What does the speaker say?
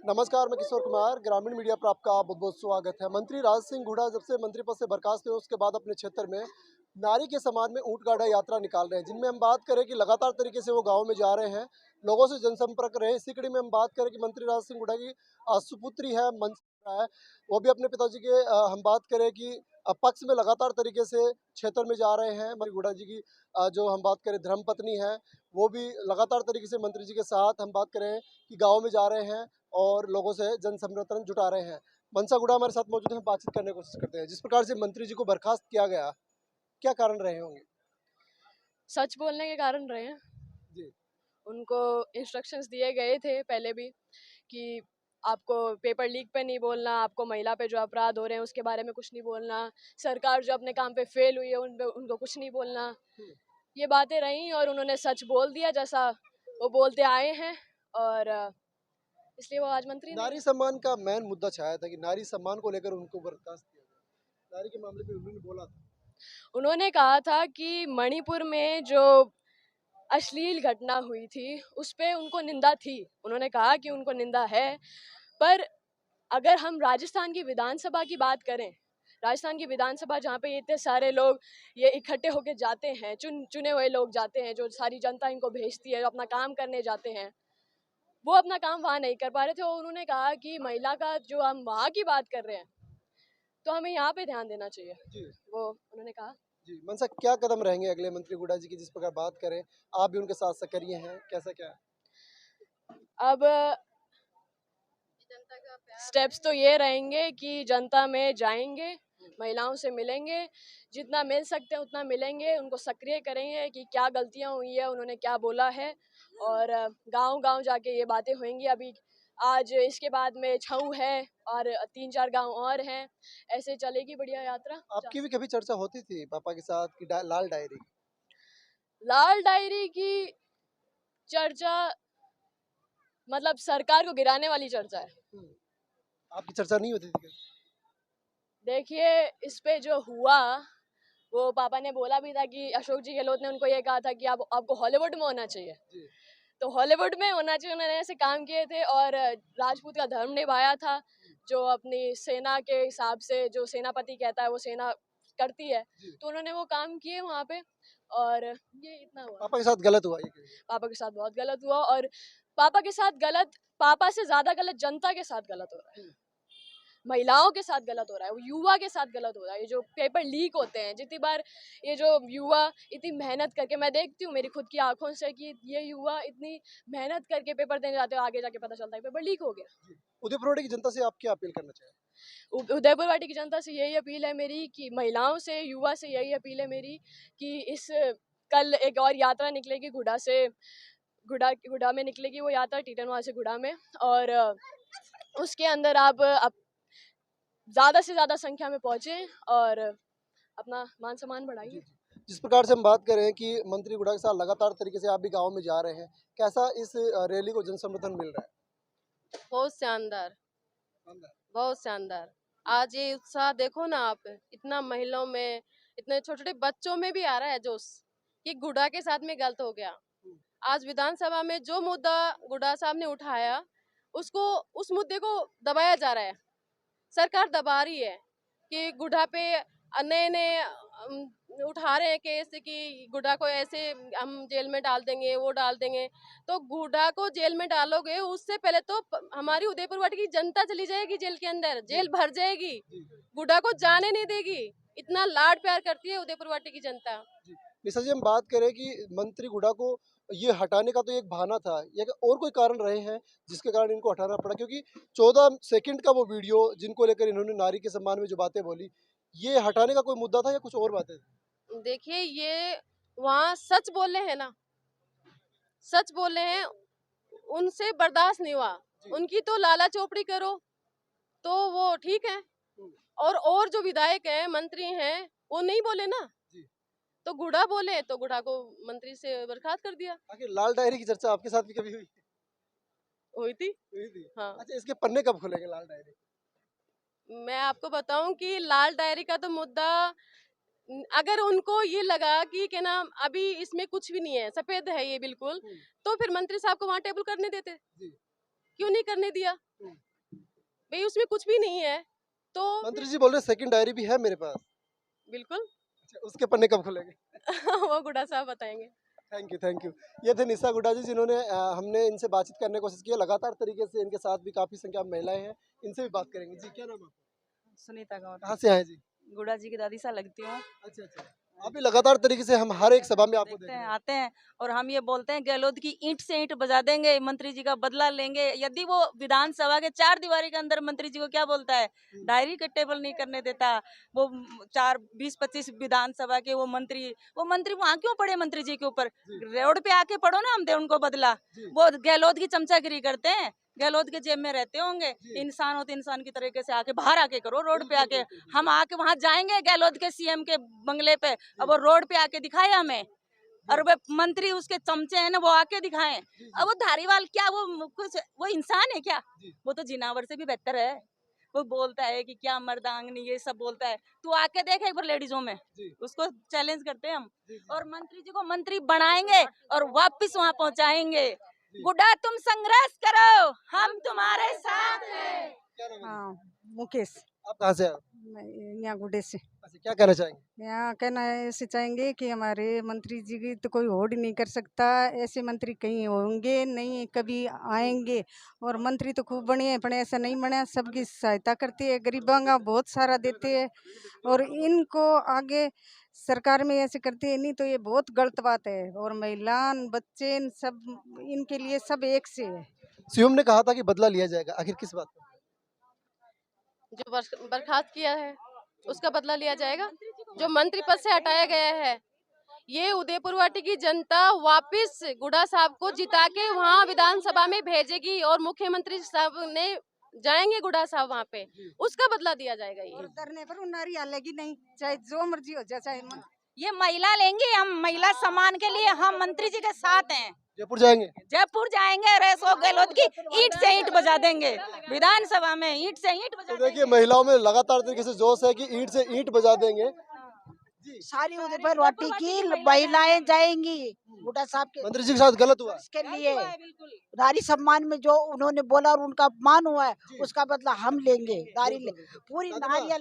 नमस्कार, मैं किशोर कुमार, ग्रामीण मीडिया पर आपका बहुत बहुत स्वागत है। मंत्री राज सिंह हुड्डा जब से मंत्री पद से बर्खास्त हुए उसके बाद अपने क्षेत्र में नारी के सम्मान में ऊंट गाड़ा यात्रा निकाल रहे हैं, जिनमें हम बात करें कि लगातार तरीके से वो गांव में जा रहे हैं, लोगों से जनसंपर्क रहे। इसी कड़ी में हम बात करें कि मंत्री राज सिंह हुड्डा की सुपुत्री है मनसा है, वो भी अपने पिताजी के हम बात करें कि पक्ष में लगातार तरीके से क्षेत्र में जा रहे हैं। मंत्री हुड्डा जी की जो हम बात करें धर्मपत्नी है, वो भी लगातार तरीके से मंत्री जी के साथ हम बात करें कि गाँव में जा रहे हैं और लोगों से जन समर्थन जुटा रहे हैं। मनसा गुड़ा हमारे साथ मौजूद हैं, बातचीत करने की कोशिश करते हैं। जिस प्रकार से मंत्री जी को बर्खास्त किया गया, क्या कारण रहे होंगे? सच बोलने के कारण रहे हैं। जी। उनको इंस्ट्रक्शंस दिए गए थे पहले भी कि आपको पेपर लीक पे नहीं बोलना, आपको महिला पे जो अपराध हो रहे हैं उसके बारे में कुछ नहीं बोलना, सरकार जो अपने काम पे फेल हुई है उनको कुछ नहीं बोलना। ये बातें रहीं और उन्होंने सच बोल दिया जैसा वो बोलते आए हैं और इसलिए वो आज मंत्री नहीं नारी है। सम्मान का मेन मुद्दा छाया था कि नारी सम्मान को लेकर उनको बर्खास्त किया गया। नारी के मामले पे उन्होंने बोला था। उन्होंने कहा था कि मणिपुर में जो अश्लील घटना हुई थी उस पे उनको निंदा थी। उन्होंने कहा कि उनको निंदा है, पर अगर हम राजस्थान की विधानसभा की बात करें, राजस्थान की विधानसभा जहाँ पे इतने सारे लोग ये इकट्ठे होके जाते हैं, चुने हुए लोग जाते हैं, जो सारी जनता इनको भेजती है, जो अपना काम करने जाते हैं, वो अपना काम वहाँ नहीं कर पा रहे थे। और उन्होंने कहा कि महिला का जो हम वहाँ की बात कर रहे हैं तो हमें यहाँ पे ध्यान देना चाहिए, जी। वो उन्होंने कहा। जी, मनसा क्या कदम रहेंगे अगले मंत्री हुड्डा जी की जिस प्रकार बात करें, आप भी उनके साथ सक्रिय हैं, कैसा क्या है? अब स्टेप्स तो ये रहेंगे कि जनता में जाएंगे, महिलाओं से मिलेंगे, जितना मिल सकते हैं उतना मिलेंगे, उनको सक्रिय करेंगे कि क्या गलतियां हुई है, उन्होंने क्या बोला है, और गांव-गांव जाके ये बातें होंगी। अभी आज इसके बाद में छऊ है और 3-4 गांव और हैं, ऐसे चलेगी बढ़िया यात्रा। आपकी भी कभी चर्चा होती थी पापा के साथ कि लाल डायरी की? लाल डायरी की चर्चा मतलब सरकार को गिराने वाली चर्चा है। आपकी चर्चा नहीं होती थी? देखिए, इस पे जो हुआ वो पापा ने बोला भी था कि अशोक जी गहलोत ने उनको ये कहा था कि आप आपको हॉलीवुड में होना चाहिए। जी। तो हॉलीवुड में होना चाहिए, उन्होंने ऐसे काम किए थे और राजपूत का धर्म निभाया था, जो अपनी सेना के हिसाब से जो सेनापति कहता है वो सेना करती है। जी। तो उन्होंने वो काम किए वहाँ पे और ये इतना हुआ। पापा के साथ गलत हुआ ये कहिए। पापा के साथ बहुत गलत हुआ और पापा के साथ गलत, पापा से ज्यादा गलत जनता के साथ गलत हो रहा है, महिलाओं के साथ गलत हो रहा है, वो युवा के साथ गलत हो रहा है। ये जो पेपर लीक होते हैं, जितनी बार ये जो युवा इतनी मेहनत करके, मैं देखती हूँ मेरी खुद की आंखों से कि ये युवा इतनी मेहनत करके पेपर देने जाते हैं, आगे जाके पता चलता है पेपर लीक हो गया। उदयपुर की जनता से आप क्या अपील करना चाहिए? उदयपुर वाटी की जनता से यही अपील है मेरी कि महिलाओं से, युवा से यही अपील है मेरी कि इस कल एक और यात्रा निकलेगी गुड़ा से, गुड़ा में निकलेगी वो यात्रा, टीटनवाल से गुड़ा में, और उसके अंदर आप ज्यादा से ज्यादा संख्या में पहुंचे और अपना मान सम्मान बढ़ाइए। जिस प्रकार से हम बात करें कि मंत्री हुड्डा के साथ लगातार तरीके से आप भी गाँव में जा रहे हैं, कैसा इस रैली को जन समर्थन मिल रहा है? बहुत शानदार, बहुत शानदार। आज ये उत्साह देखो ना आप, इतना महिलाओं में, इतने छोटे छोटे बच्चों में भी आ रहा है जोश कि गुड्डा के साथ में गलत हो गया। आज विधानसभा में जो मुद्दा गुड्डा साहब ने उठाया, उसको, उस मुद्दे को दबाया जा रहा है, सरकार दबा रही है कि गुड्डा पे नए नए उठा रहे हैं केस कि गुड्डा को ऐसे हम जेल में डाल देंगे, वो डाल देंगे। तो गुड्डा को जेल में डालोगे उससे पहले तो हमारी उदयपुर वाटी की जनता चली जाएगी जेल के अंदर, जेल भर जाएगी, गुड्डा को जाने नहीं देगी। इतना लाड प्यार करती है उदयपुर वाटी की जनता। निशा जी, हम बात करें कि मंत्री हुड्डा को ये हटाने का तो एक बहाना था, या और कोई कारण रहे हैं जिसके कारण इनको हटाना पड़ा? क्योंकि 14 सेकंड का वो वीडियो जिनको लेकर इन्होंने नारी के सम्मान में जो बातें बोली, ये हटाने का कोई मुद्दा था या कुछ और बातें थी? देखिए, ये वहाँ सच बोले हैं ना, सच बोले हैं, उनसे बर्दाश्त नहीं हुआ। उनकी तो लाला चोपड़ी करो तो वो ठीक है, और जो विधायक हैं, मंत्री हैं, वो नहीं बोले ना, तो गुड़ा बोले तो गुड़ा को मंत्री से बर्खास्त कर दिया। आखिर लाल डायरी की चर्चा आपके साथ भी कभी हुई? हुई थी। हुई थी। हाँ, अच्छा, इसके पन्ने कब खुलेंगे लाल डायरी? मैं आपको बताऊं कि लाल डायरी का तो मुद्दा, अगर उनको ये लगा कि क्या नाम अभी इसमें कुछ भी नहीं है, सफेद है ये बिल्कुल, तो फिर मंत्री साहब को वहाँ टेबल करने देते, क्यों नहीं करने दिया? भाई उसमें कुछ भी नहीं है तो मंत्री जी बोल रहे सेकंड डायरी भी है मेरे पास। बिल्कुल अच्छा, उसके पन्ने कब खुलेंगे? वो गुड्डा साहब बताएंगे। Thank you, thank you. ये थे निशा गुड्डा जी, जिन्होंने हमने इनसे बातचीत करने की कोशिश की है। लगातार तरीके से इनके साथ भी काफ़ी संख्या में महिलाएं हैं, इनसे भी बात करेंगे। जी, क्या नाम है आपका? सुनीता गौर, कहाँ से आए जी? गुड़ा जी की दादी सा लगती हूँ। अच्छा, अच्छा। आप भी लगातार तरीके से हम हर एक सभा में आपको देख देखते रहे हैं, हैं। आते हैं और हम ये बोलते हैं गहलोत की ईंट से ईंट बजा देंगे, मंत्री जी का बदला लेंगे। यदि वो विधानसभा के 4 दीवारी के अंदर मंत्री जी को क्या बोलता है, डायरी के टेबल नहीं करने देता, वो 4 20-25 विधानसभा के वो मंत्री वहाँ क्यों पड़े मंत्री जी के ऊपर? रोड पे आके पढ़ो ना, हम दे उनको बदला। जी। वो गहलोत की चमचागिरी करते हैं, गहलोत के जेब में रहते होंगे। इंसान हो तो इंसान की तरीके से आके बाहर आके करो, रोड पे आके। हम आके वहां जाएंगे गहलोत के सीएम के बंगले पे, अब वो रोड पे आके दिखाए हमें, और वे मंत्री उसके चमचे हैं ना, वो आके दिखाएं। अब वो धारीवाल क्या वो इंसान है क्या? वो तो जिनावर से भी बेहतर है। वो बोलता है कि क्या मर्दांगनी, ये सब बोलता है। तू आके देख एक बार लेडीजों में, उसको चैलेंज करते हैं हम। और मंत्री जी को मंत्री बनाएंगे और वापस वहां पहुंचाएंगे। गुड्डा तुम संघर्ष करो, हम तुम्हारे साथ हैं। क्या नाम है? हाँ, मुकेश। आप कहाँ से आए? मैं यहाँ गुड्डे से। अच्छा, क्या कहना चाहेंगे? यहाँ कहना है, ऐसे चाहेंगे कि हमारे मंत्री जी की तो कोई होड़ नहीं कर सकता। ऐसे मंत्री कहीं होंगे नहीं, कभी आएंगे। और मंत्री तो खूब बने हैं, पर ऐसा नहीं बने, सबकी सहायता करते हैं, गरीबों का बहुत सारा देते हैं। और इनको आगे सरकार में ऐसे करते हैं, नहीं तो ये बहुत गलत बात है। और महिला बच्चे सब इनके लिए सब एक से है। सीएम ने कहा था कि बदला लिया जाएगा, आखिर किस बात पर? जो बर्खास्त किया है उसका बदला लिया जाएगा। जो मंत्री पद से हटाया गया है, ये उदयपुर वाटी की जनता वापस गुड्डा साहब को जिता के वहाँ विधानसभा में भेजेगी और मुख्यमंत्री साहब ने जाएंगे गुड्डा साहब वहाँ पे, उसका बदला दिया जाएगा। ये धरने पर नारी हालेगी नहीं, चाहे जो मर्जी हो जाए, चाहे ये महिला लेंगे, हम महिला सम्मान के लिए हम मंत्री जी के साथ हैं। जयपुर जाएंगे? जयपुर जाएंगे, रेसो गहलोत की ईंट से ईंट बजा देंगे विधानसभा में, ईंट से ईंट बजा तो देखिए, महिलाओं में लगातार तरीके से जोश है कि ईंट से ईंट बजा देंगे। सारी उदयपुर वाटी की महिलाएं जाएंगी गुड्डा साहब के मंत्री जी के साथ गलत हुआ? इसके लिए नारी सम्मान में जो उन्होंने बोला और उनका अपमान हुआ है, उसका बदला हम लेंगे। पूरी नारियां